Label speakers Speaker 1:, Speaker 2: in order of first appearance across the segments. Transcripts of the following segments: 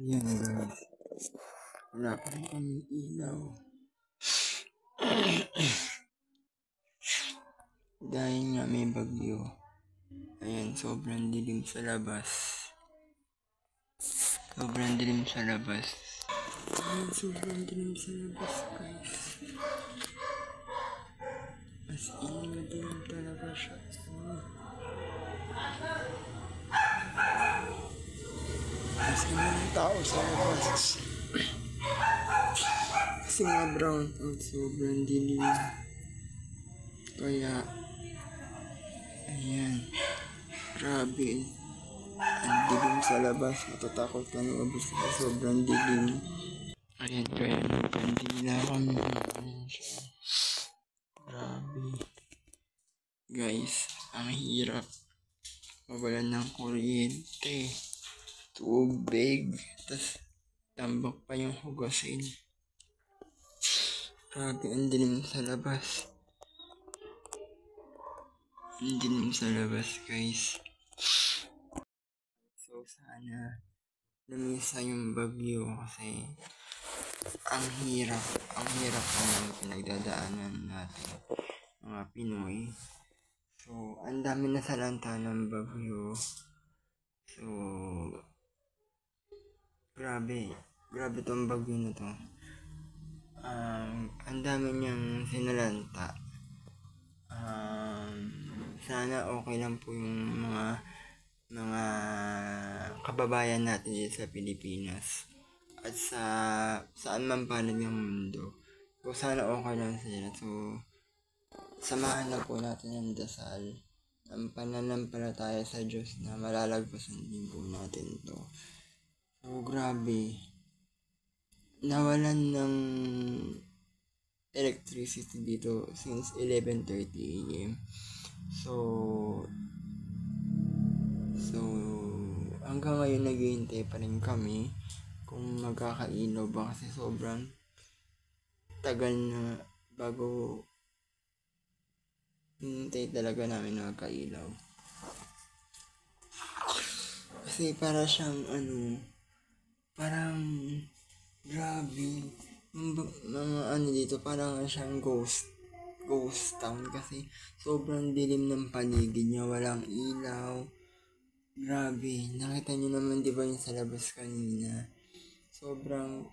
Speaker 1: Ayan guys, wala pa rin kami ilaw. Dahil nga may bagyo. Ayan, sobrang dilim sa labas. Sobrang dilim sa labas. Ayan, sobrang dilim sa labas guys. As in, madilim talaga siya. As in, walang tao sa labas. Kasi nga brown out, sobrang dilim. Kaya, ayan, grabe. Ang dilim sa labas, natatakot ka lumabas kasi sobrang dilim. Ayan, kaya nagkandila kami. Ayan siya. Grabe. Guys, ang hirap. Mawalan ng kuryente, tubig, tas tambak pa yung hugasin. Grabe, ang dilim sa labas. Ang dilim sa labas guys. So sana lumisa yung bagyo kasi ang hirap ng pinagdadaanan natin mga Pinoy. So ang dami na salanta ng bagyo. So grabe tong bagyo na to. Ang dami niyang sinalanta. Sana okay lang po yung mga kababayan natin dito sa Pilipinas at saan man panig ng mundo. So sana okay lang sila. So samahan na po natin ang dasal, ang pananampalataya sa Diyos na malalagpasan din po natin to. So grabe, nawalan ng electricity dito since 11:30 AM. So hanggang ngayon naghihintay pa rin kami kung magkakailaw ba kasi sobrang tagal na bago hintay talaga namin na magkailaw. Kasi para siyang parang grabe. Mga dito parang siyang ghost town kasi sobrang dilim ng paligid niya, walang ilaw. Grabe, nakita niyo naman di ba yung sa labas kanina? Sobrang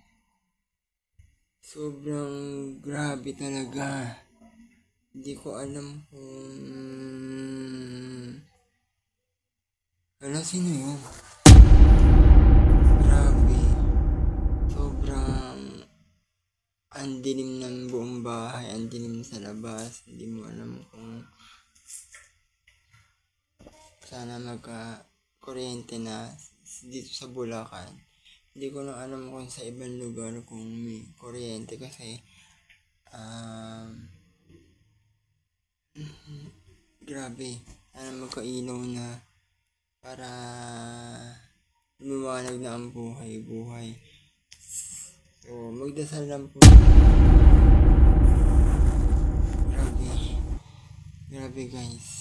Speaker 1: grabe talaga. Hindi ko alam kung sino yun? Grabe. Sobrang ang dilim ng buong bahay, ang dilim sa labas. Hindi mo alam kung sana magka-kuryente na dito sa Bulacan. Hindi ko lang alam kung sa ibang lugar kung may kuryente kasi grabe. Sana magkailaw na para lumiwanag na ang buhay. So, magdasal lang po. Grabe guys.